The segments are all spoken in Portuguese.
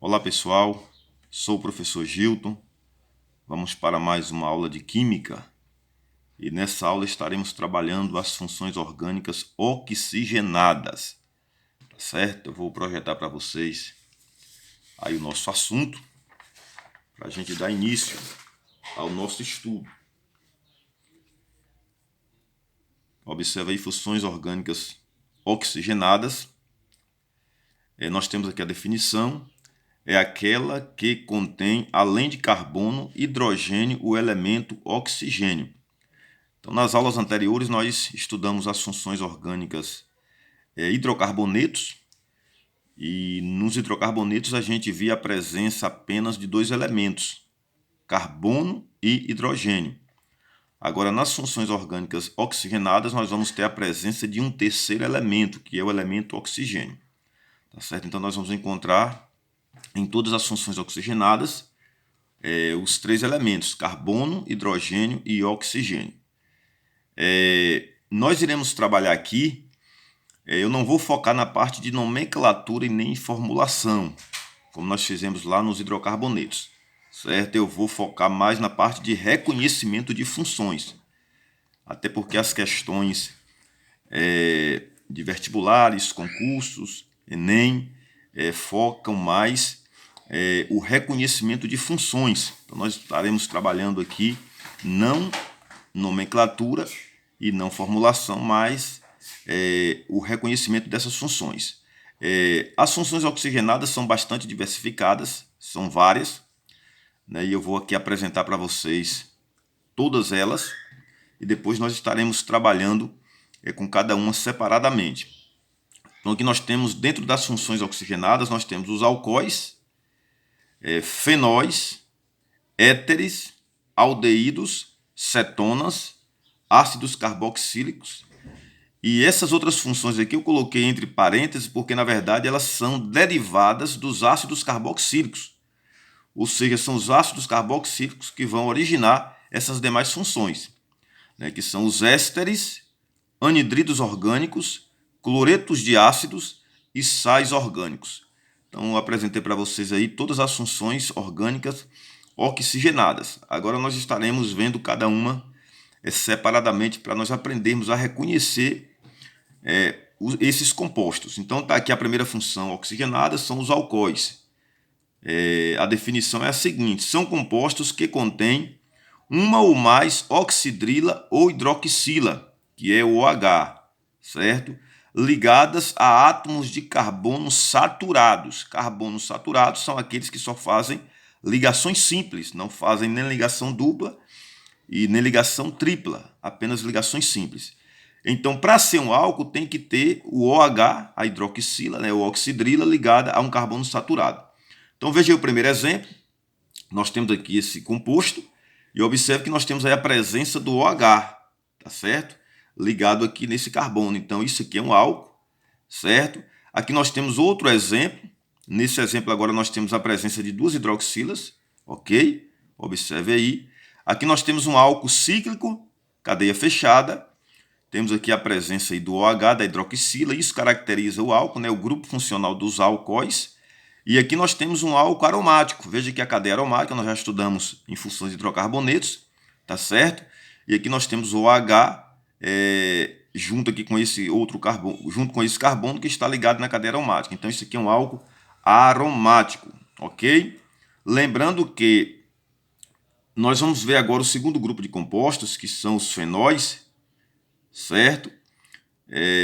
Olá pessoal, sou o professor Gilton. Vamos para mais uma aula de Química e nessa aula estaremos trabalhando as funções orgânicas oxigenadas, tá certo? Eu vou projetar para vocês aí o nosso assunto para a gente dar início ao nosso estudo. Observe aí funções orgânicas oxigenadas. Nós temos aqui a definição. É aquela que contém, além de carbono, hidrogênio, o elemento oxigênio. Então, nas aulas anteriores, nós estudamos as funções orgânicas hidrocarbonetos, e nos hidrocarbonetos a gente via a presença apenas de dois elementos, carbono e hidrogênio. Agora, nas funções orgânicas oxigenadas, nós vamos ter a presença de um terceiro elemento, que é o elemento oxigênio. Tá certo? Então, nós vamos encontrar em todas as funções oxigenadas os três elementos, carbono, hidrogênio e oxigênio. Nós iremos trabalhar aqui, eu não vou focar na parte de nomenclatura e nem formulação, como nós fizemos lá nos hidrocarbonetos, certo? Eu vou focar mais na parte de reconhecimento de funções, até porque as questões de vestibulares, concursos, Enem, focam mais o reconhecimento de funções. Então nós estaremos trabalhando aqui não nomenclatura e não formulação, mas o reconhecimento dessas funções. As funções oxigenadas são bastante diversificadas, são várias, né, e eu vou aqui apresentar para vocês todas elas, e depois nós estaremos trabalhando com cada uma separadamente. Então aqui nós temos, dentro das funções oxigenadas, nós temos os alcoóis, fenóis, éteres, aldeídos, cetonas, ácidos carboxílicos. E essas outras funções aqui eu coloquei entre parênteses porque, na verdade, elas são derivadas dos ácidos carboxílicos. Ou seja, são os ácidos carboxílicos que vão originar essas demais funções, né, que são os ésteres, anidridos orgânicos, cloretos de ácidos e sais orgânicos. Então, eu apresentei para vocês aí todas as funções orgânicas oxigenadas. Agora nós estaremos vendo cada uma separadamente para nós aprendermos a reconhecer esses compostos. Então está aqui a primeira função oxigenada, são os alcoóis. A definição é a seguinte: são compostos que contêm uma ou mais oxidrila ou hidroxila, que é o OH, certo? Ligadas a átomos de carbono saturados. Carbonos saturados são aqueles que só fazem ligações simples, não fazem nem ligação dupla e nem ligação tripla, apenas ligações simples. Então, para ser um álcool, tem que ter o OH, a hidroxila, né, o oxidrila, ligada a um carbono saturado. Então, veja aí o primeiro exemplo. Nós temos aqui esse composto e observe que nós temos aí a presença do OH, tá certo? Ligado aqui nesse carbono. Então, isso aqui é um álcool, certo? Aqui nós temos outro exemplo. Nesse exemplo agora nós temos a presença de duas hidroxilas, ok? Observe aí. Aqui nós temos um álcool cíclico, cadeia fechada. Temos aqui a presença aí do OH, da hidroxila. Isso caracteriza o álcool, né? O grupo funcional dos alcoóis. E aqui nós temos um álcool aromático. Veja que a cadeia aromática nós já estudamos em funções de hidrocarbonetos, tá certo? E aqui nós temos o OH junto aqui com esse outro carbono, junto com esse carbono que está ligado na cadeia aromática. Então isso aqui é um álcool aromático, ok? Lembrando que nós vamos ver agora o segundo grupo de compostos, que são os fenóis, certo?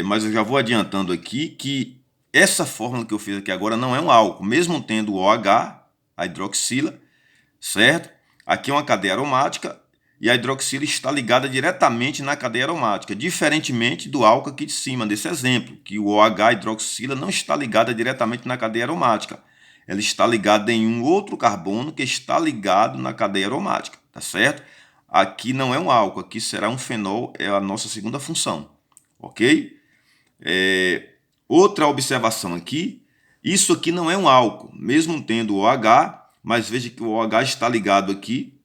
Mas eu já vou adiantando aqui que essa fórmula que eu fiz aqui agora não é um álcool, mesmo tendo o OH, a hidroxila, certo? Aqui é uma cadeia aromática e a hidroxila está ligada diretamente na cadeia aromática, diferentemente do álcool aqui de cima, desse exemplo, que o OH, a hidroxila, não está ligada diretamente na cadeia aromática. Ela está ligada em um outro carbono que está ligado na cadeia aromática, tá certo? Aqui não é um álcool, aqui será um fenol, é a nossa segunda função, ok? Outra observação aqui, isso aqui não é um álcool, mesmo tendo o OH, mas veja que o OH está ligado aqui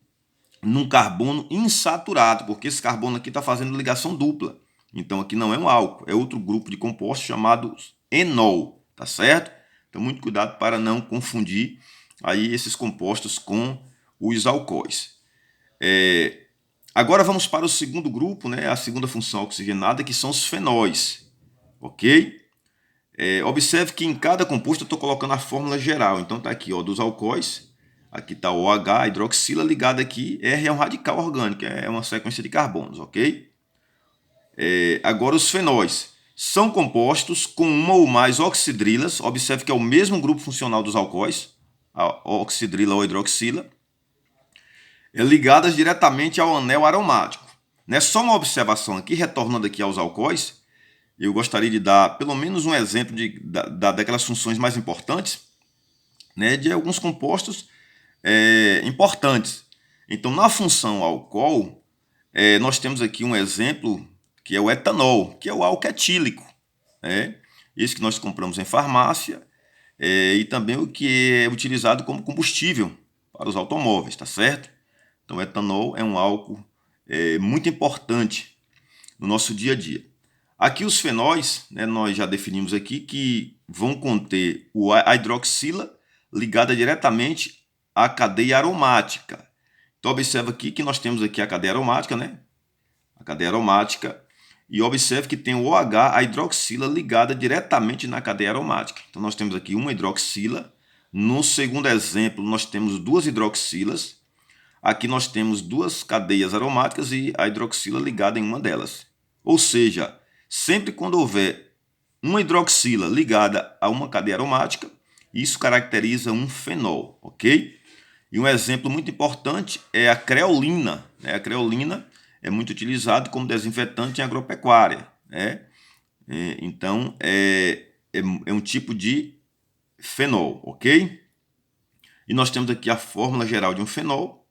num carbono insaturado, porque esse carbono aqui está fazendo ligação dupla. Então aqui não é um álcool, é outro grupo de compostos chamado enol, tá certo? Então, muito cuidado para não confundir aí esses compostos com os alcoóis. Agora vamos para o segundo grupo, né, a segunda função oxigenada, que são os fenóis, ok? Observe que em cada composto eu estou colocando a fórmula geral. Então está aqui, ó, dos alcoóis. Aqui está o OH, a hidroxila, ligado aqui. R é um radical orgânico, é uma sequência de carbonos, ok? Agora os fenóis. São compostos com uma ou mais oxidrilas. Observe que é o mesmo grupo funcional dos alcoóis, a oxidrila ou hidroxila, ligadas diretamente ao anel aromático. Só uma observação aqui, retornando aqui aos alcoóis, eu gostaria de dar pelo menos um exemplo daquelas funções mais importantes, né, de alguns compostos importantes. Então, na função álcool, nós temos aqui um exemplo que é o etanol, que é o álcool etílico. Esse que nós compramos em farmácia, e também o que é utilizado como combustível para os automóveis, tá certo? Então, o etanol é um álcool muito importante no nosso dia a dia. Aqui os fenóis, né, nós já definimos aqui que vão conter a hidroxila ligada diretamente à cadeia aromática. Então observe aqui que nós temos aqui a cadeia aromática, né? A cadeia aromática. E observe que tem o OH, a hidroxila, ligada diretamente na cadeia aromática. Então nós temos aqui uma hidroxila. No segundo exemplo, nós temos duas hidroxilas. Aqui nós temos duas cadeias aromáticas e a hidroxila ligada em uma delas. Ou seja, sempre quando houver uma hidroxila ligada a uma cadeia aromática, isso caracteriza um fenol, ok? E um exemplo muito importante é a creolina. A creolina é muito utilizada como desinfetante em agropecuária. Então, é um tipo de fenol, ok? E nós temos aqui a fórmula geral de um fenol.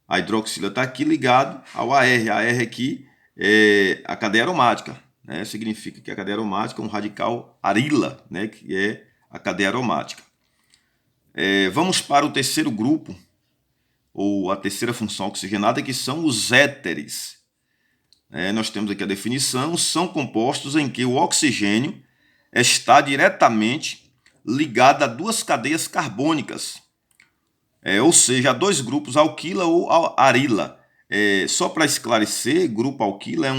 A hidroxila está aqui ligado ao AR. A AR aqui é a cadeia aromática. Significa que a cadeia aromática é um radical arila, que é a cadeia aromática. Vamos para o terceiro grupo, ou a terceira função oxigenada, que são os éteres. Nós temos aqui a definição: são compostos em que o oxigênio está diretamente ligado a duas cadeias carbônicas, ou seja, a dois grupos alquila ou arila. Só para esclarecer, grupo alquila é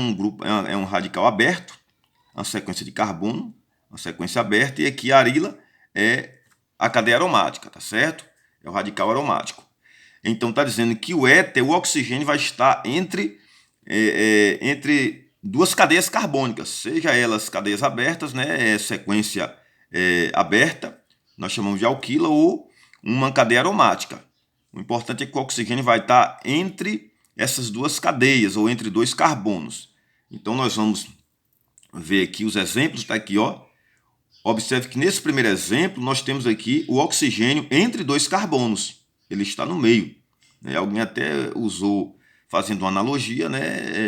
um radical aberto, uma sequência de carbono, uma sequência aberta, e aqui a arila é a cadeia aromática, tá certo? É o radical aromático. Então está dizendo que o éter, o oxigênio, vai estar entre duas cadeias carbônicas, seja elas cadeias abertas, sequência aberta, nós chamamos de alquila, ou uma cadeia aromática. O importante é que o oxigênio vai estar entre essas duas cadeias, ou entre dois carbonos. Então nós vamos ver aqui os exemplos, está aqui, ó. Observe que nesse primeiro exemplo nós temos aqui o oxigênio entre dois carbonos. Ele está no meio. Alguém até usou, fazendo uma analogia,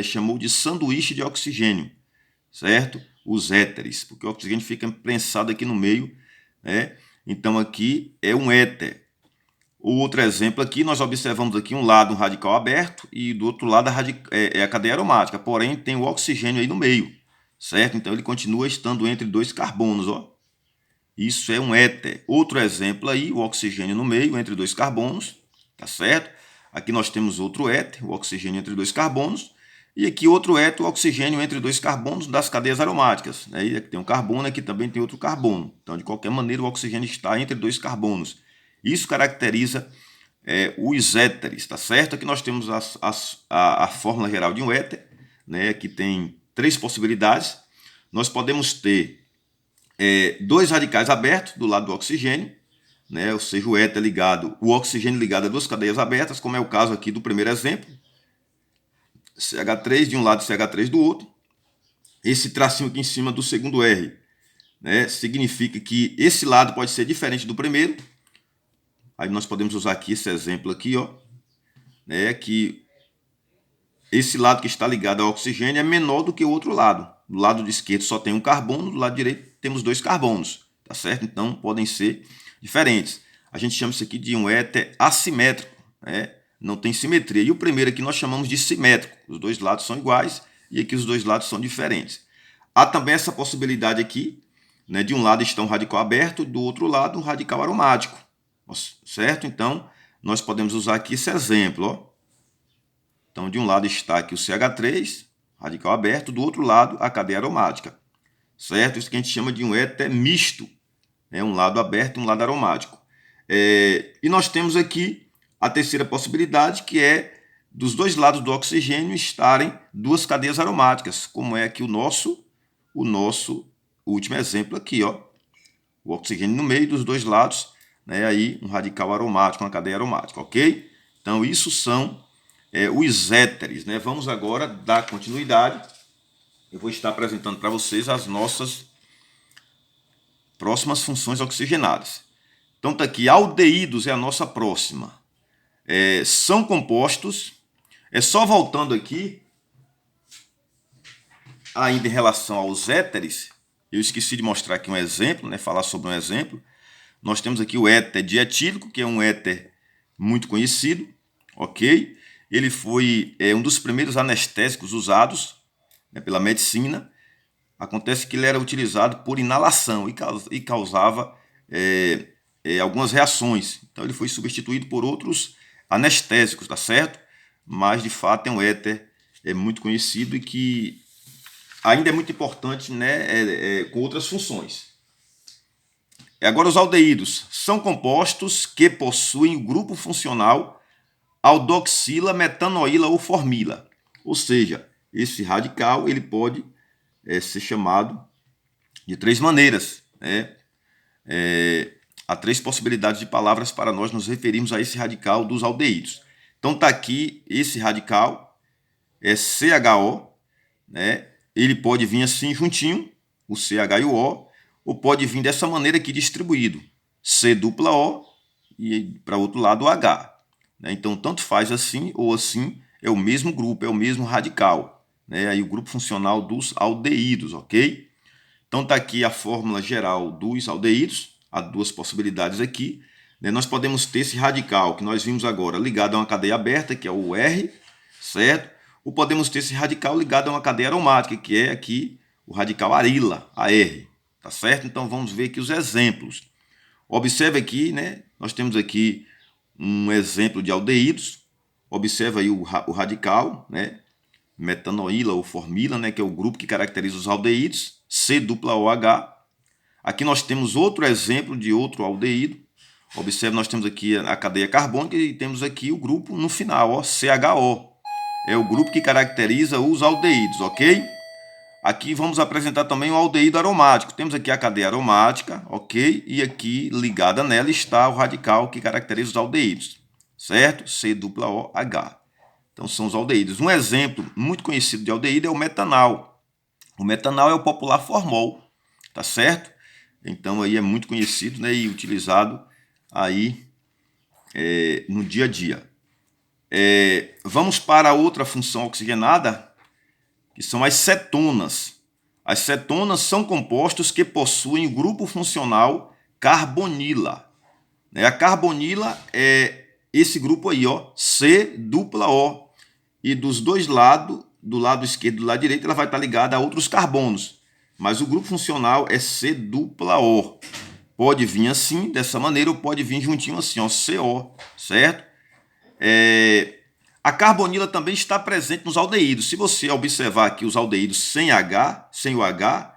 chamou de sanduíche de oxigênio, certo? Os éteres, porque o oxigênio fica prensado aqui no meio. Então aqui é um éter. O outro exemplo aqui, nós observamos aqui um lado um radical aberto e do outro lado a cadeia aromática, porém tem o oxigênio aí no meio, certo? Então ele continua estando entre dois carbonos, ó. Isso é um éter. Outro exemplo aí, o oxigênio no meio entre dois carbonos, tá certo? Aqui nós temos outro éter, o oxigênio entre dois carbonos, e aqui outro éter, o oxigênio entre dois carbonos das cadeias aromáticas. E aqui tem um carbono, aqui também tem outro carbono. Então, de qualquer maneira, o oxigênio está entre dois carbonos. Isso caracteriza os éteres, tá certo? Aqui nós temos a fórmula geral de um éter, que tem três possibilidades. Nós podemos ter dois radicais abertos do lado do oxigênio, ou seja, o oxigênio ligado a duas cadeias abertas, como é o caso aqui do primeiro exemplo, CH3 de um lado e CH3 do outro. Esse tracinho aqui em cima do segundo R, significa que esse lado pode ser diferente do primeiro. Aí nós podemos usar aqui esse exemplo aqui, ó, que esse lado que está ligado ao oxigênio é menor do que o outro lado. Do lado esquerdo só tem um carbono, do lado direito temos dois carbonos, tá certo? Então podem ser diferentes. A gente chama isso aqui de um éter assimétrico, não tem simetria. E o primeiro aqui nós chamamos de simétrico. Os dois lados são iguais e aqui os dois lados são diferentes. Há também essa possibilidade aqui né? De um lado está um radical aberto, do outro lado um radical aromático, certo? Então, nós podemos usar aqui esse exemplo, ó. Então, de um lado está aqui o CH3, radical aberto, do outro lado a cadeia aromática, certo? Isso que a gente chama de um éter misto, né? Um lado aberto e um lado aromático. E nós temos aqui a terceira possibilidade, que é dos dois lados do oxigênio estarem duas cadeias aromáticas, como é aqui o nosso último exemplo aqui, ó. O oxigênio no meio dos dois lados, né? Aí um radical aromático, uma cadeia aromática, ok? Então, isso são os éteres, né? Vamos agora dar continuidade. Eu vou estar apresentando para vocês as nossas próximas funções oxigenadas. Então, está aqui, aldeídos é a nossa próxima. São compostos, só voltando aqui, ainda em relação aos éteres, eu esqueci de mostrar aqui um exemplo, né? Falar sobre um exemplo. Nós temos aqui o éter dietílico, que é um éter muito conhecido, ok? Ele foi um dos primeiros anestésicos usados, né, pela medicina. Acontece que ele era utilizado por inalação e causava algumas reações. Então ele foi substituído por outros anestésicos, tá certo? Mas de fato é um éter muito conhecido e que ainda é muito importante, né, com outras funções. Agora, os aldeídos são compostos que possuem o grupo funcional aldoxila, metanoíla ou formila. Ou seja, esse radical ele pode ser chamado de três maneiras, né? Há três possibilidades de palavras para nós nos referirmos a esse radical dos aldeídos. Então está aqui esse radical, é CHO, né? Ele pode vir assim juntinho, o CH e o O, ou pode vir dessa maneira aqui distribuído, C dupla O e para o outro lado o H. Né? Então tanto faz assim ou assim, é o mesmo grupo, é o mesmo radical. Né? Aí o grupo funcional dos aldeídos, ok? Então está aqui a fórmula geral dos aldeídos, há duas possibilidades aqui. Né? Nós podemos ter esse radical que nós vimos agora ligado a uma cadeia aberta, que é o R, certo? Ou podemos ter esse radical ligado a uma cadeia aromática, que é aqui o radical arila, AR, tá certo? Então vamos ver aqui os exemplos. Observe aqui, né? Nós temos aqui um exemplo de aldeídos. Observe aí o radical, né? Metanoíla ou formila, né? Que é o grupo que caracteriza os aldeídos, C dupla OH. Aqui nós temos outro exemplo de outro aldeído. Observe, nós temos aqui a cadeia carbônica e temos aqui o grupo no final, ó, CHO. É o grupo que caracteriza os aldeídos, ok? Aqui vamos apresentar também o aldeído aromático. Temos aqui a cadeia aromática, ok? E aqui, ligada nela, está o radical que caracteriza os aldeídos, certo? C dupla OH. Então, são os aldeídos. Um exemplo muito conhecido de aldeído é o metanal. O metanal é o popular formol, tá certo? Então, aí é muito conhecido, né, e utilizado aí no dia a dia. Vamos para outra função oxigenada, que são as cetonas. As cetonas são compostos que possuem o grupo funcional carbonila. A carbonila é esse grupo aí, ó, C dupla O. E dos dois lados, do lado esquerdo e do lado direito, ela vai estar ligada a outros carbonos. Mas o grupo funcional é C dupla O. Pode vir assim, dessa maneira, ou pode vir juntinho assim, ó, CO, certo? A carbonila também está presente nos aldeídos. Se você observar aqui os aldeídos sem H, sem o H,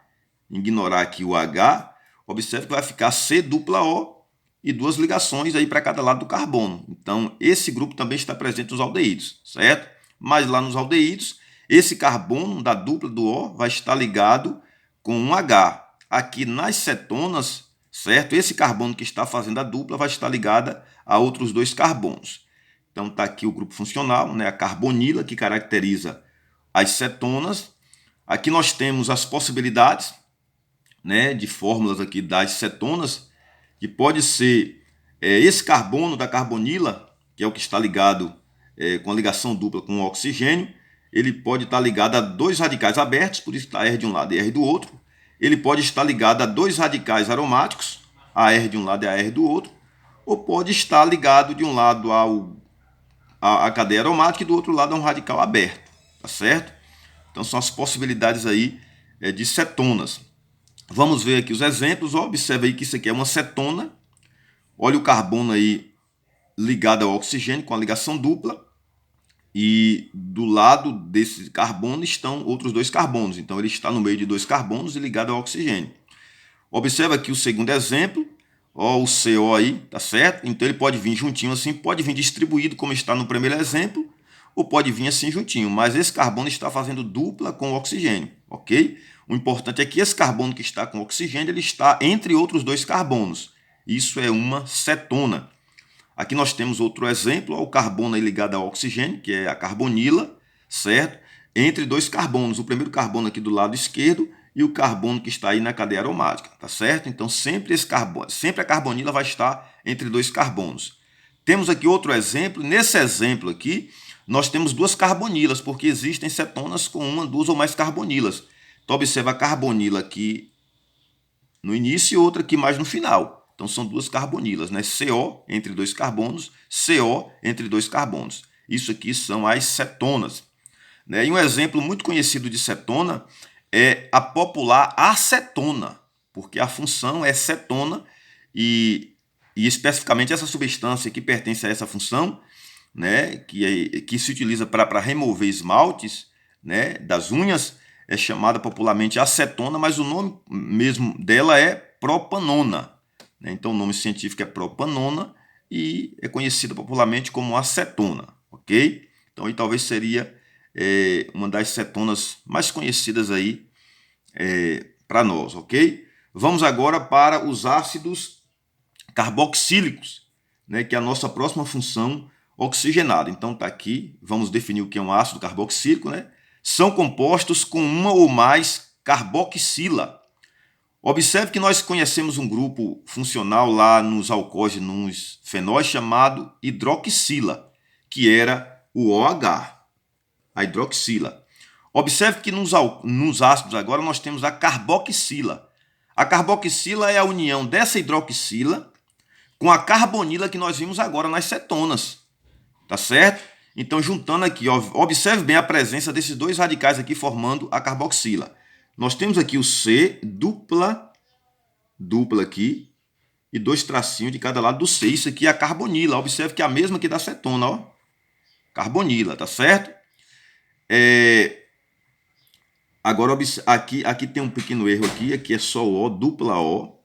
ignorar aqui o H, observe que vai ficar C dupla O e duas ligações aí para cada lado do carbono. Então, esse grupo também está presente nos aldeídos, certo? Mas lá nos aldeídos, esse carbono da dupla do O vai estar ligado com um H. Aqui nas cetonas, certo? Esse carbono que está fazendo a dupla vai estar ligada a outros dois carbonos. Então está aqui o grupo funcional, né? A carbonila, que caracteriza as cetonas. Aqui nós temos as possibilidades, né, de fórmulas aqui das cetonas, que pode ser esse carbono da carbonila, que é o que está ligado com a ligação dupla com o oxigênio. Ele pode estar ligado a dois radicais abertos, por isso está R de um lado e R do outro. Ele pode estar ligado a dois radicais aromáticos, AR de um lado e AR do outro. Ou pode estar ligado de um lado a cadeia aromática e do outro lado a um radical aberto, tá certo? Então são as possibilidades aí de cetonas. Vamos ver aqui os exemplos. Observe aí que isso aqui é uma cetona. Olha o carbono aí ligado ao oxigênio com a ligação dupla. E do lado desse carbono estão outros dois carbonos. Então ele está no meio de dois carbonos e ligado ao oxigênio. Observa aqui o segundo exemplo. Ó, o CO aí, tá certo? Então ele pode vir juntinho assim, pode vir distribuído como está no primeiro exemplo, ou pode vir assim juntinho. Mas esse carbono está fazendo dupla com o oxigênio, ok? O importante é que esse carbono que está com oxigênio, ele está entre outros dois carbonos. Isso é uma cetona. Aqui nós temos outro exemplo, ó, o carbono aí ligado ao oxigênio, que é a carbonila, certo? Entre dois carbonos. O primeiro carbono aqui do lado esquerdo e o carbono que está aí na cadeia aromática, tá certo? Então sempre a carbonila vai estar entre dois carbonos. Temos aqui outro exemplo. Nesse exemplo aqui, nós temos duas carbonilas, porque existem cetonas com uma, duas ou mais carbonilas. Então observa a carbonila aqui no início e outra aqui mais no final. Então são duas carbonilas, né? CO entre dois carbonos, CO entre dois carbonos. Isso aqui são as cetonas, né? E um exemplo muito conhecido de cetona é a popular acetona, porque a função é cetona e especificamente essa substância que pertence a essa função, né, que se utiliza para remover esmaltes, né, das unhas, é chamada popularmente acetona, mas o nome mesmo dela é propanona, né? Então o nome científico é propanona e é conhecida popularmente como acetona, ok? Então aí talvez seria uma das cetonas mais conhecidas aí para nós, ok? Vamos agora para os ácidos carboxílicos, né, que é a nossa próxima função oxigenada. Então tá aqui, vamos definir o que é um ácido carboxílico, né? São compostos com uma ou mais carboxila. Observe que nós conhecemos um grupo funcional lá nos alcoóis e nos fenóis chamado hidroxila, que era o OH, a hidroxila. Observe que nos ácidos agora nós temos a carboxila. A carboxila é a união dessa hidroxila com a carbonila que nós vimos agora nas cetonas, tá certo? Então, juntando aqui, ó, observe bem a presença desses dois radicais aqui formando a carboxila. Nós temos aqui o C dupla aqui e dois tracinhos de cada lado do C. Isso aqui é a carbonila. Observe que é a mesma que da cetona, ó. Carbonila, tá certo? Agora, aqui tem um pequeno erro aqui é só O, dupla O.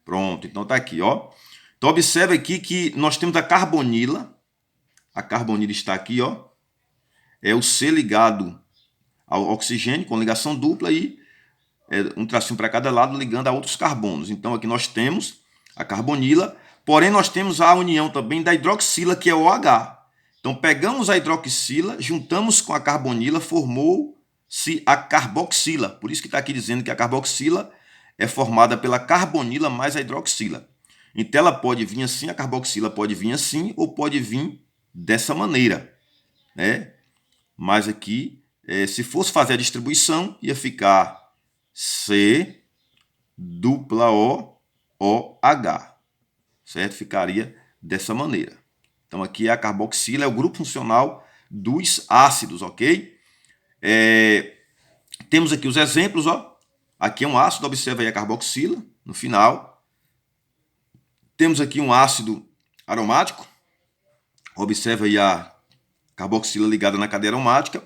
Pronto, então tá aqui, ó. Então observe aqui que nós temos a carbonila está aqui, ó. É o C ligado ao oxigênio com ligação dupla e um tracinho para cada lado ligando a outros carbonos. Então aqui nós temos a carbonila, porém nós temos a união também da hidroxila, que é o OH. Então pegamos a hidroxila, juntamos com a carbonila, formou-se a carboxila. Por isso que está aqui dizendo que a carboxila é formada pela carbonila mais a hidroxila. Então ela pode vir assim, a carboxila pode vir assim ou pode vir dessa maneira, né? Mas aqui, se fosse fazer a distribuição, ia ficar C dupla O, OH, certo? Ficaria dessa maneira. Então aqui a carboxila é o grupo funcional dos ácidos, ok? Temos aqui os exemplos, ó. Aqui é um ácido, observa aí a carboxila no final. Temos aqui um ácido aromático, observa aí a carboxila ligada na cadeia aromática.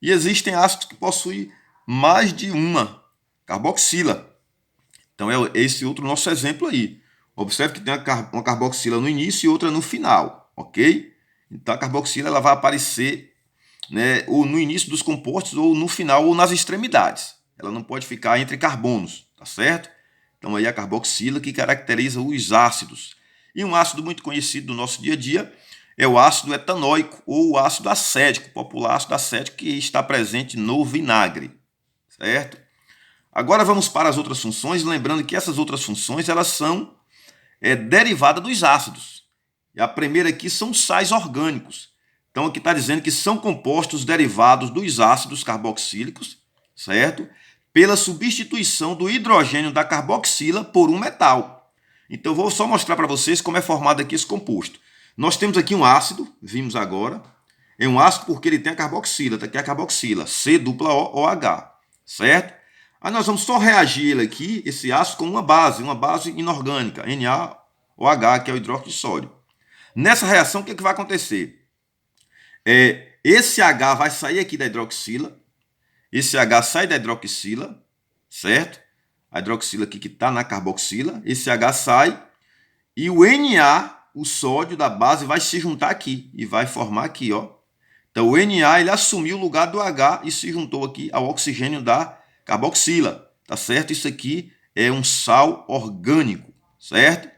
E existem ácidos que possuem mais de uma carboxila. Então é esse outro nosso exemplo aí. Observe que tem uma carboxila no início e outra no final, ok? Então a carboxila ela vai aparecer, né, ou no início dos compostos, ou no final, ou nas extremidades. Ela não pode ficar entre carbonos, tá certo? Então aí a carboxila que caracteriza os ácidos. E um ácido muito conhecido do nosso dia a dia é o ácido etanóico ou o ácido acético, o popular ácido acético que está presente no vinagre, certo? Agora vamos para as outras funções, lembrando que essas outras funções elas são derivadas dos ácidos. E a primeira aqui são sais orgânicos. Então aqui está dizendo que são compostos derivados dos ácidos carboxílicos, certo? Pela substituição do hidrogênio da carboxila por um metal. Então eu vou só mostrar para vocês como é formado aqui esse composto. Nós temos aqui um ácido, vimos agora. É um ácido porque ele tem a carboxila, está aqui a carboxila, C dupla O, OH. certo? Aí nós vamos só reagir ele aqui, esse ácido, com uma base inorgânica, NaOH, que é o hidróxido de sódio. Nessa reação, o que vai acontecer? Esse H vai sair aqui da hidroxila, esse H sai da hidroxila, certo? A hidroxila aqui que está na carboxila, esse H sai, e o Na, o sódio da base, vai se juntar aqui, e vai formar aqui, ó. Então o Na ele assumiu o lugar do H e se juntou aqui ao oxigênio da carboxila, tá certo? Isso aqui é um sal orgânico, certo?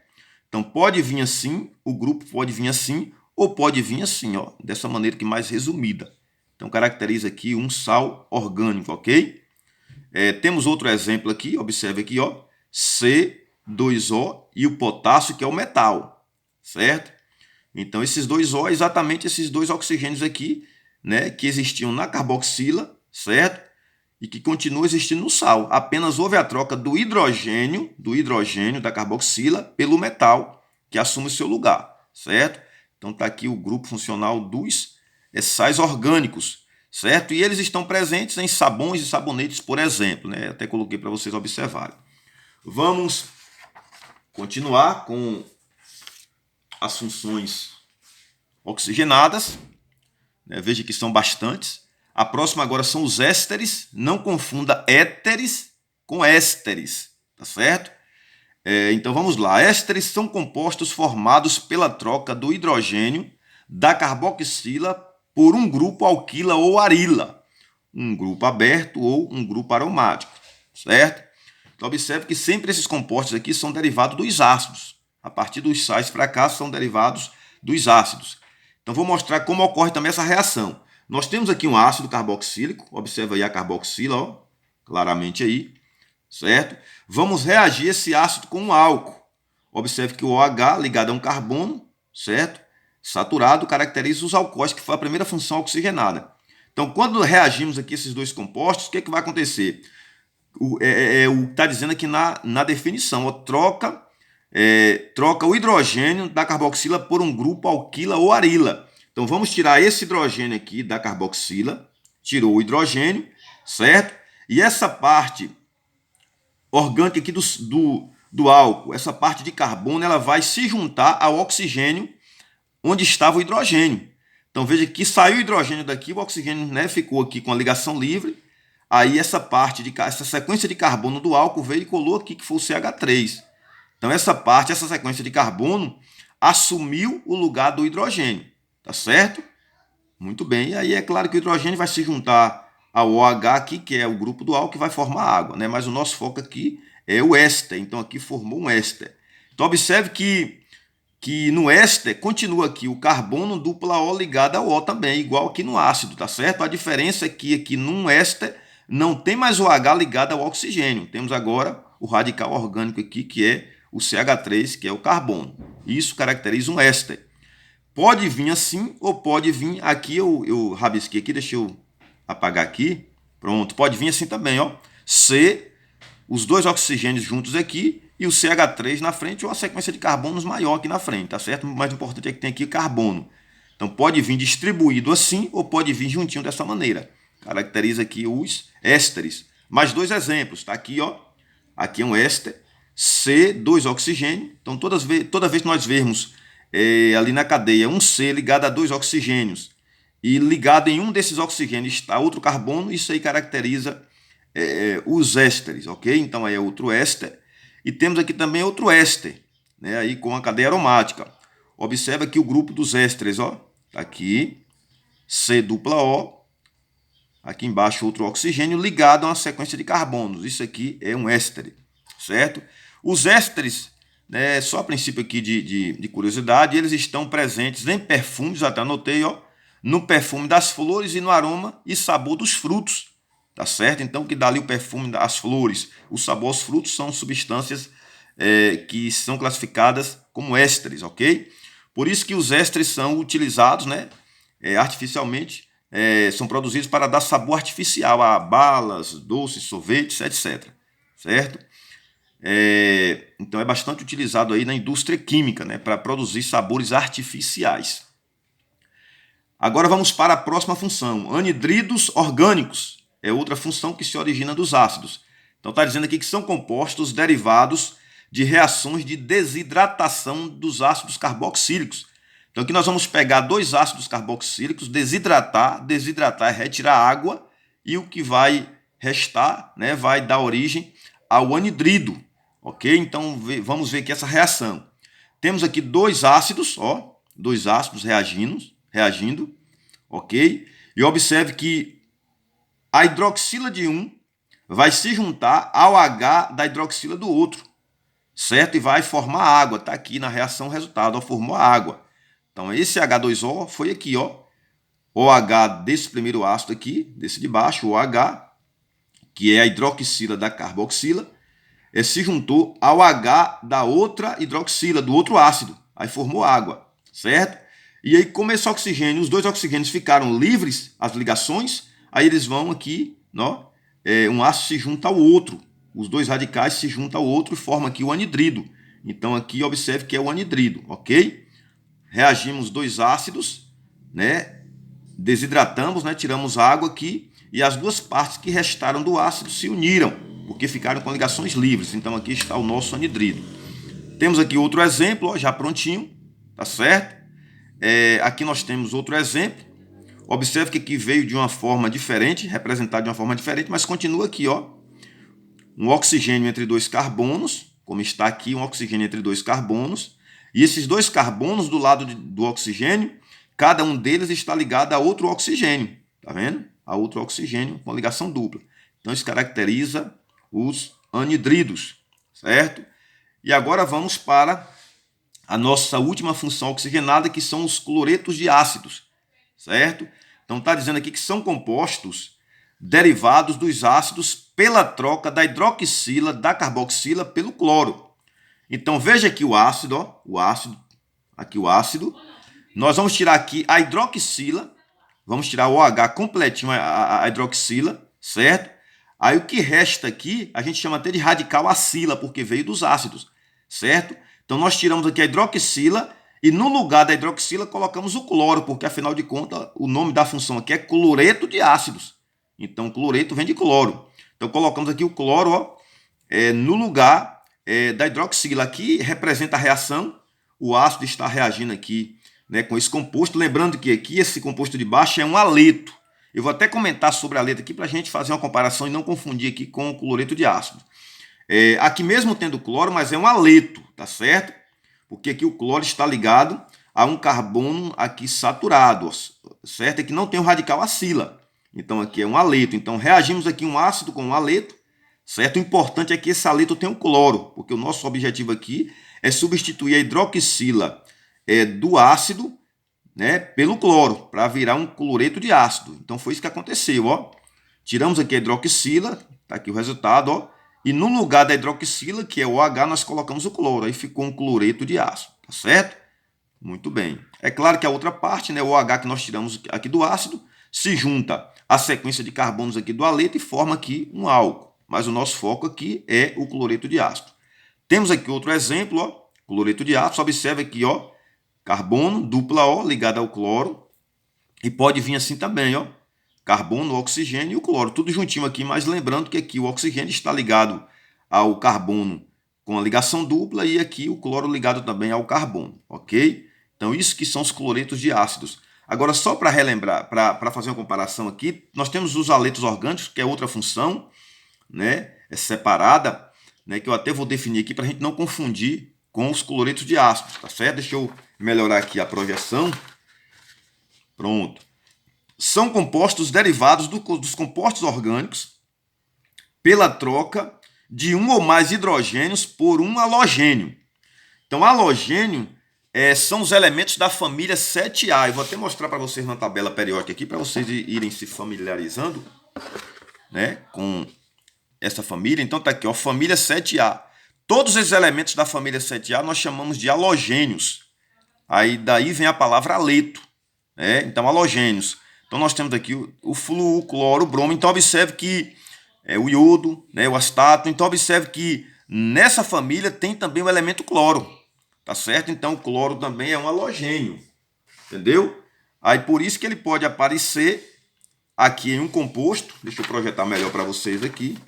Então pode vir assim, o grupo pode vir assim, ou pode vir assim, ó, dessa maneira que mais resumida. Então caracteriza aqui um sal orgânico, ok? Temos outro exemplo aqui, observe aqui, ó, C2O e o potássio, que é o metal, certo? Então esses dois O, exatamente esses dois oxigênios aqui, né, que existiam na carboxila, certo? E que continuam existindo no sal. Apenas houve a troca do hidrogênio da carboxila pelo metal, que assume o seu lugar, certo? Então está aqui o grupo funcional dos sais orgânicos, certo? E eles estão presentes em sabões e sabonetes, por exemplo, né? Até coloquei para vocês observarem. Vamos continuar com as funções oxigenadas, né? Veja que são bastantes. A próxima agora são os ésteres. Não confunda éteres com ésteres, tá certo? Então vamos lá. Ésteres são compostos formados pela troca do hidrogênio da carboxila por um grupo alquila ou arila, um grupo aberto ou um grupo aromático, certo? Então observe que sempre esses compostos aqui são derivados dos ácidos. A partir dos sais para cá são derivados dos ácidos. Então vou mostrar como ocorre também essa reação. Nós temos aqui um ácido carboxílico, observa aí a carboxila, ó, claramente aí, certo? Vamos reagir esse ácido com um álcool. Observe que o OH ligado a um carbono, certo? Saturado, caracteriza os alcoóis, que foi a primeira função oxigenada. Então, quando reagimos aqui esses dois compostos, o que vai acontecer? O que está dizendo aqui na definição, ó, troca o hidrogênio da carboxila por um grupo alquila ou arila. Então vamos tirar esse hidrogênio aqui da carboxila, tirou o hidrogênio, certo? E essa parte orgânica aqui do álcool, essa parte de carbono, ela vai se juntar ao oxigênio onde estava o hidrogênio. Então veja que saiu o hidrogênio daqui, o oxigênio, né, ficou aqui com a ligação livre. Aí essa sequência de carbono do álcool veio e colou aqui, que foi o CH3. Então essa sequência de carbono assumiu o lugar do hidrogênio, tá certo? Muito bem, e aí é claro que o hidrogênio vai se juntar ao OH aqui, que é o grupo do álcool, que vai formar água, né? Mas o nosso foco aqui é o éster, então aqui formou um éster. Então observe que no éster continua aqui o carbono dupla O ligado ao O também, igual aqui no ácido, tá certo? A diferença é que aqui num éster não tem mais o H ligado ao oxigênio. Temos agora o radical orgânico aqui, que é o CH3, que é o carbono. Isso caracteriza um éster. Pode vir assim ou pode vir aqui, eu rabisquei aqui, deixa eu apagar aqui. Pronto, pode vir assim também, ó. C, os dois oxigênios juntos aqui e o CH3 na frente ou a sequência de carbonos maior aqui na frente, tá certo? O mais importante é que tem aqui carbono. Então pode vir distribuído assim ou pode vir juntinho dessa maneira. Caracteriza aqui os ésteres. Mais dois exemplos, tá aqui, ó. Aqui é um éster, C, 2 oxigênio. Então toda vez que nós vermos ali na cadeia um C ligado a 2 oxigênios e ligado em um desses oxigênios está outro carbono, isso aí caracteriza os ésteres, ok? Então aí é outro éster. E temos aqui também outro éster, né, aí com a cadeia aromática. Observa aqui o grupo dos ésteres, ó. Tá aqui, C dupla O. Aqui embaixo outro oxigênio ligado a uma sequência de carbonos. Isso aqui é um éster, certo? Os ésteres, né, só a princípio aqui de curiosidade, eles estão presentes em perfumes, até anotei, ó, no perfume das flores e no aroma e sabor dos frutos, tá certo? Então, o que dá ali o perfume das flores, o sabor aos frutos são substâncias que são classificadas como ésteres, ok? Por isso que os ésteres são utilizados, né, artificialmente, são produzidos para dar sabor artificial a balas, doces, sorvetes, etc. Certo? Então é bastante utilizado aí na indústria química, né, para produzir sabores artificiais. Agora vamos para a próxima função, anidridos orgânicos. é outra função que se origina dos ácidos. Então está dizendo aqui que são compostos derivados de reações de desidratação dos ácidos carboxílicos. Então aqui nós vamos pegar dois ácidos carboxílicos, desidratar é retirar água, e o que vai restar, né, vai dar origem ao anidrido, ok? Então vamos ver aqui essa reação. Temos aqui dois ácidos reagindo, ok? E observe que a hidroxila de um vai se juntar ao H da hidroxila do outro, certo? E vai formar água, tá aqui na reação resultado, ó, formou a água. Então esse H2O foi aqui, ó, OH desse primeiro ácido aqui, desse de baixo, OH, que é a hidroxila da carboxila, se juntou ao H da outra hidroxila, do outro ácido. Aí formou água, certo? E aí, como esse oxigênio, os dois oxigênios ficaram livres, as ligações, aí eles vão aqui, ó, um ácido se junta ao outro. Os dois radicais se juntam ao outro e formam aqui o anidrido. Então aqui observe que é o anidrido, ok? Reagimos dois ácidos, né? Desidratamos, né? Tiramos água aqui e as duas partes que restaram do ácido se uniram, porque ficaram com ligações livres. Então aqui está o nosso anidrido. Temos aqui outro exemplo, ó, já prontinho, tá certo? Aqui nós temos outro exemplo. Observe que aqui veio de uma forma diferente, representado de uma forma diferente, mas continua aqui, ó. Um oxigênio entre dois carbonos, como está aqui, um oxigênio entre dois carbonos. E esses dois carbonos do lado do oxigênio, cada um deles está ligado a outro oxigênio, tá vendo? A outro oxigênio com ligação dupla. Então isso caracteriza os anidridos, certo? E agora vamos para a nossa última função oxigenada, que são os cloretos de ácidos, certo? Então está dizendo aqui que são compostos derivados dos ácidos pela troca da hidroxila da carboxila pelo cloro. Então veja aqui o ácido, ó, aqui o ácido. Nós vamos tirar aqui a hidroxila, vamos tirar o OH completinho, a hidroxila, certo? Aí o que resta aqui, a gente chama até de radical acila, porque veio dos ácidos, certo? Então nós tiramos aqui a hidroxila e no lugar da hidroxila colocamos o cloro, porque afinal de contas o nome da função aqui é cloreto de ácidos. Então cloreto vem de cloro. Então colocamos aqui o cloro, ó, no lugar da hidroxila. Aqui representa a reação, o ácido está reagindo aqui, né, com esse composto. Lembrando que aqui esse composto de baixo é um haleto. Eu vou até comentar sobre haleto aqui para a gente fazer uma comparação e não confundir aqui com o cloreto de ácido. Aqui mesmo tendo cloro, mas é um haleto, tá certo? Porque aqui o cloro está ligado a um carbono aqui saturado, certo? Aqui não tem o radical acila. Então aqui é um haleto. Então reagimos aqui um ácido com um haleto, certo? O importante é que esse haleto tenha um cloro, porque o nosso objetivo aqui é substituir a hidroxila do ácido, né, pelo cloro, para virar um cloreto de ácido. Então foi isso que aconteceu, ó. Tiramos aqui a hidroxila, tá aqui o resultado, ó. E no lugar da hidroxila, que é o OH, nós colocamos o cloro. Aí ficou um cloreto de ácido, tá certo? Muito bem. É claro que a outra parte, né, o OH que nós tiramos aqui do ácido, se junta à sequência de carbonos aqui do haleto e forma aqui um álcool. Mas o nosso foco aqui é o cloreto de ácido. Temos aqui outro exemplo, ó, cloreto de ácido. Observe aqui, ó, carbono, dupla O, ligado ao cloro. E pode vir assim também, ó, carbono, oxigênio e o cloro, tudo juntinho aqui, mas lembrando que aqui o oxigênio está ligado ao carbono com a ligação dupla e aqui o cloro ligado também ao carbono, ok? Então isso que são os cloretos de ácidos. Agora só para relembrar, para fazer uma comparação aqui, nós temos os haletos orgânicos, que é outra função, né, separada, né, que eu até vou definir aqui para a gente não confundir com os cloretos de ácidos, tá certo? Deixa eu melhorar aqui a projeção. Pronto. São compostos derivados dos compostos orgânicos pela troca de um ou mais hidrogênios por um halogênio. Então, halogênio são os elementos da família 7A. Eu vou até mostrar para vocês na tabela periódica aqui, para vocês irem se familiarizando, né, com essa família. Então, está aqui, ó, família 7A. Todos esses elementos da família 7A nós chamamos de halogênios. Aí daí vem a palavra haleto, né? Então, halogênios. Então, nós temos aqui o flúor, o cloro, o bromo. Então, observe que o iodo, né, o acetato. Então, observe que nessa família tem também o elemento cloro, tá certo? Então, o cloro também é um halogênio, entendeu? Aí, por isso que ele pode aparecer aqui em um composto. Deixa eu projetar melhor para vocês aqui.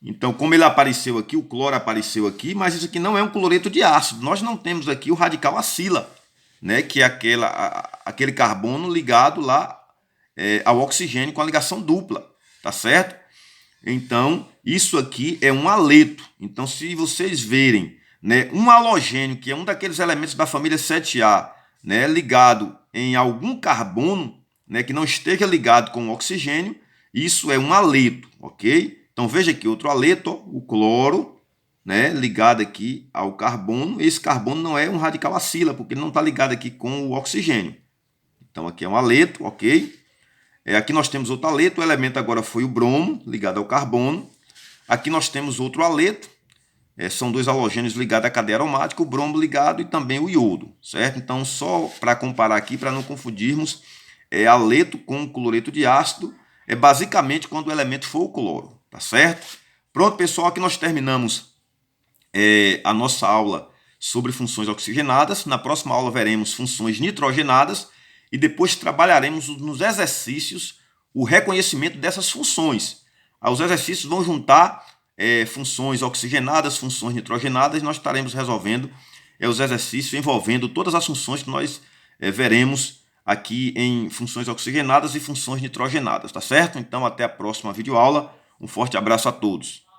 Então, como ele apareceu aqui, o cloro apareceu aqui, mas isso aqui não é um cloreto de ácido. Nós não temos aqui o radical acila, né, que é aquele carbono ligado lá ao oxigênio com a ligação dupla, tá certo? Então, isso aqui é um haleto. Então, se vocês verem, né, um halogênio, que é um daqueles elementos da família 7A, né, ligado em algum carbono, né, que não esteja ligado com o oxigênio, isso é um haleto, ok? Então, veja aqui outro haleto, ó, o cloro, né, ligado aqui ao carbono. Esse carbono não é um radical acila, porque ele não está ligado aqui com o oxigênio. Então, aqui é um haleto, ok? Aqui nós temos outro haleto, o elemento agora foi o bromo, ligado ao carbono. Aqui nós temos outro haleto, são dois halogênios ligados à cadeia aromática, o bromo ligado e também o iodo, certo? Então, só para comparar aqui, para não confundirmos, haleto com cloreto de ácido, é basicamente quando o elemento for o cloro, tá certo? Pronto, pessoal, aqui nós terminamos a nossa aula sobre funções oxigenadas. Na próxima aula veremos funções nitrogenadas e depois trabalharemos nos exercícios o reconhecimento dessas funções. Os exercícios vão juntar funções oxigenadas, funções nitrogenadas, e nós estaremos resolvendo os exercícios envolvendo todas as funções que nós veremos aqui em funções oxigenadas e funções nitrogenadas, tá certo? Então, até a próxima videoaula. Um forte abraço a todos.